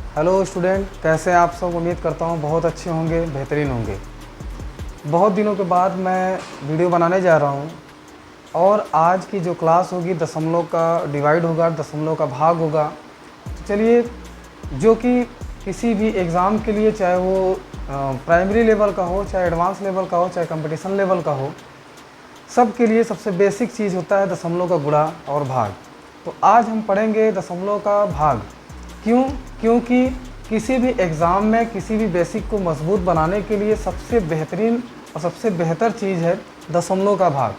Hello student, कैसे हैं आप सब। उम्मीद करता हूँ बहुत अच्छे होंगे, बेहतरीन होंगे। बहुत दिनों के बाद मैं वीडियो बनाने जा रहा हूँ और आज की जो क्लास होगी दशमलव का डिवाइड होगा, दशमलव का भाग होगा। तो चलिए, जो कि किसी भी एग्ज़ाम के लिए, चाहे वो प्राइमरी लेवल का हो, चाहे एडवांस लेवल का हो, चाहे कंपटीशन लेवल का हो, सब के लिए सबसे बेसिक चीज़ होता है दशमलव का गुणा और भाग। तो आज हम पढ़ेंगे दशमलव का भाग। क्यों? क्योंकि किसी भी एग्ज़ाम में किसी भी बेसिक को मजबूत बनाने के लिए सबसे बेहतरीन और सबसे बेहतर चीज़ है दशमलव का भाग।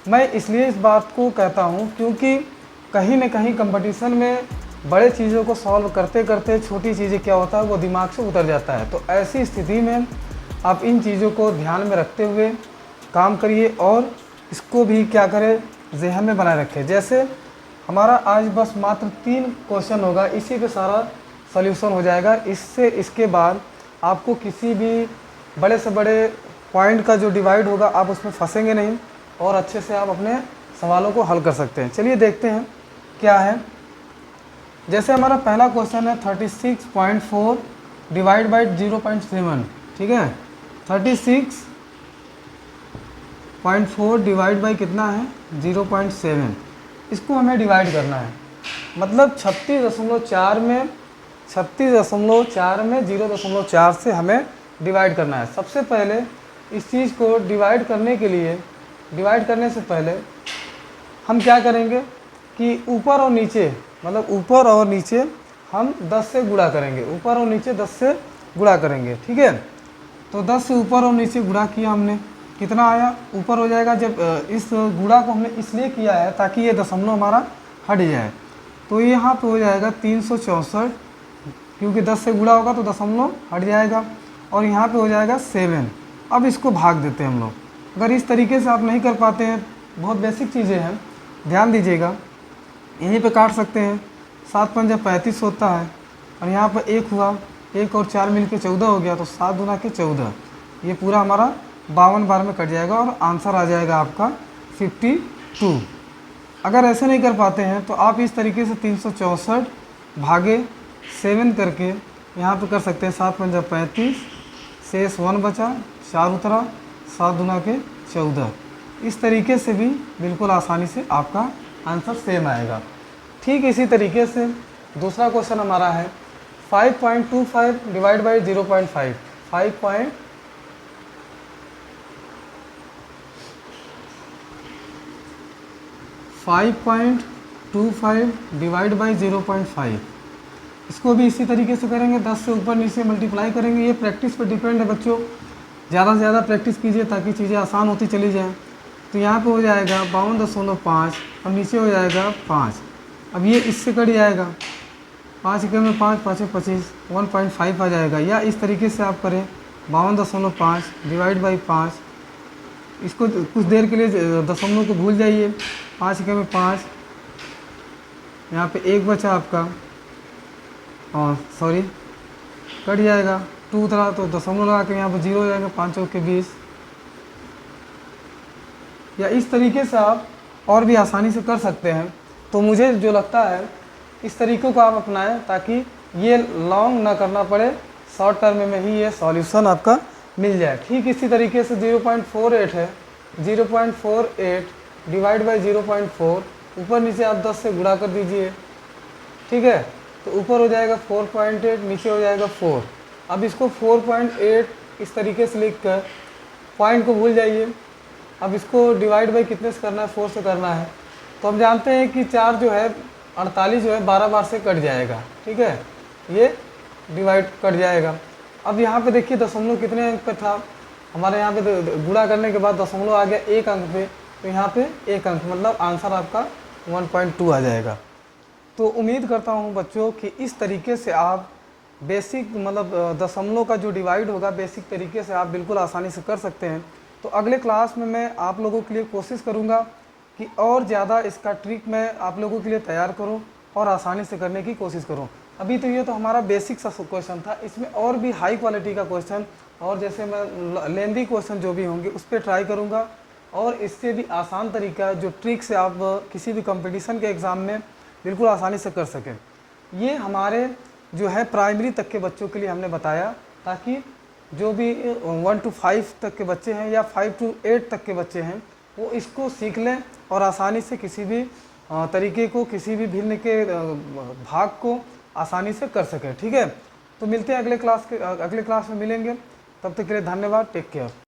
मैं इसलिए इस बात को कहता हूँ क्योंकि कहीं न कहीं कंपटीशन में बड़े चीज़ों को सॉल्व करते करते छोटी चीज़ें क्या होता है वो दिमाग से उतर जाता है। तो ऐसी स्थिति में आप इन चीज़ों को ध्यान में रखते हुए काम करिए और इसको भी क्या करें, ज़हन में बनाए रखें। जैसे हमारा आज बस मात्र 3 क्वेश्चन होगा, इसी पे सारा सॉल्यूशन हो जाएगा। इसके बाद आपको किसी भी बड़े से बड़े पॉइंट का जो डिवाइड होगा आप उसमें फंसेंगे नहीं और अच्छे से आप अपने सवालों को हल कर सकते हैं। चलिए देखते हैं क्या है। जैसे हमारा पहला क्वेश्चन है 36.4 डिवाइड बाई 0.7। ठीक है, 36.4 डिवाइड बाई कितना है 0.7। इसको हमें डिवाइड करना है, मतलब 36.4 में 0.4 से हमें डिवाइड करना है। सबसे पहले इस चीज़ को डिवाइड करने के लिए, डिवाइड करने से पहले हम क्या करेंगे कि ऊपर और नीचे, मतलब ऊपर और नीचे हम 10 से गुणा करेंगे। ऊपर और नीचे 10 से गुणा करेंगे। ठीक है, तो 10 से ऊपर और नीचे गुणा किया हमने, कितना आया ऊपर हो जाएगा। जब इस गुणा को हमने इसलिए किया है ताकि ये दशमलव हमारा हट जाए, तो यहाँ पे हो जाएगा 364, क्योंकि 10 से गुणा होगा तो दशमलव हट जाएगा। और यहाँ पे हो जाएगा 7। अब इसको भाग देते हैं हम लोग। अगर इस तरीके से आप नहीं कर पाते हैं, बहुत बेसिक चीज़ें हैं, ध्यान दीजिएगा। यहीं पे काट सकते हैं, 7 पंजा 35 होता है और यहाँ पर 1 हुआ, 1 और 4 मिल के 14 हो गया, तो 7 दूना के 14, ये पूरा हमारा 52 बार में कट जाएगा और आंसर आ जाएगा आपका 52। अगर ऐसे नहीं कर पाते हैं तो आप इस तरीके से 364 भागे 7 करके यहाँ पे कर सकते हैं। 7 पंजा 35, शेष 1 बचा, 4 उतरा, 7 दूना के 14। इस तरीके से भी बिल्कुल आसानी से आपका आंसर सेम आएगा। ठीक इसी तरीके से दूसरा क्वेश्चन हमारा है 5.25 डिवाइड बाई 0.5। 5.25 divide by 0.5। इसको भी इसी तरीके से करेंगे, 10 से ऊपर नीचे मल्टीप्लाई करेंगे। ये प्रैक्टिस पर डिपेंड है बच्चों, ज़्यादा से ज़्यादा प्रैक्टिस कीजिए ताकि चीज़ें आसान होती चली जाएँ। तो यहाँ पे हो जाएगा 52.5 और नीचे हो जाएगा 5। अब ये इससे कट जाएगा, 5 एकम में 5, 5 25, 1.5 आ जाएगा। या इस तरीके से आप करें 52.5 डिवाइड बाई 5। इसको कुछ देर के लिए दशमलव को भूल जाइए। 5 एकम में 5, यहाँ पे 1 बचा आपका, और सॉरी कट जाएगा, 2 उतरा तो दशमलव लगा के यहाँ पर 0 हो जाएगा, 5 चौके 20। या इस तरीके से आप और भी आसानी से कर सकते हैं। तो मुझे जो लगता है इस तरीक़ों को आप अपनाएं ताकि ये लॉन्ग ना करना पड़े, शॉर्ट टर्म में ही ये सॉल्यूशन आपका मिल जाए। ठीक इसी तरीके से 0.48 है, 0.48 डिवाइड बाई 0.4, ऊपर नीचे आप 10 से गुणा कर दीजिए। ठीक है, तो ऊपर हो जाएगा 4.8, नीचे हो जाएगा 4। अब इसको 4.8 इस तरीके से लिख कर पॉइंट को भूल जाइए। अब इसको डिवाइड बाई कितने से करना है, 4 से करना है। तो हम जानते हैं कि 4 जो है 48 जो है 12 बार से कट जाएगा। ठीक है, ये डिवाइड कट जाएगा। अब यहाँ पे देखिए दशमलव कितने अंक पे था हमारे, यहाँ पे गुणा करने के बाद दशमलव आ गया 1 अंक पे, तो यहाँ पे 1 अंक, मतलब आंसर आपका 1.2 आ जाएगा। तो उम्मीद करता हूँ बच्चों कि इस तरीके से आप बेसिक, मतलब दशमलव का जो डिवाइड होगा बेसिक तरीके से आप बिल्कुल आसानी से कर सकते हैं। तो अगले क्लास में मैं आप लोगों के लिए कोशिश करूँगा कि और ज़्यादा इसका ट्रिक मैं आप लोगों के लिए तैयार करूँ और आसानी से करने की कोशिश करूँ। अभी तो ये तो हमारा बेसिक सा क्वेश्चन था, इसमें और भी हाई क्वालिटी का क्वेश्चन और जैसे मैं लेंदी क्वेश्चन जो भी होंगे उस पर ट्राई करूँगा और इससे भी आसान तरीका जो ट्रिक से आप किसी भी कंपटीशन के एग्ज़ाम में बिल्कुल आसानी से कर सकें। ये हमारे जो है प्राइमरी तक के बच्चों के लिए हमने बताया, ताकि जो भी 1 to 5 तक के बच्चे हैं या 5 to 8 तक के बच्चे हैं वो इसको सीख लें और आसानी से किसी भी तरीके को, किसी भी भिन्न के भाग को आसानी से कर सकें। ठीक है, तो मिलते हैं अगले क्लास में मिलेंगे। तब तक के लिए धन्यवाद। Take care.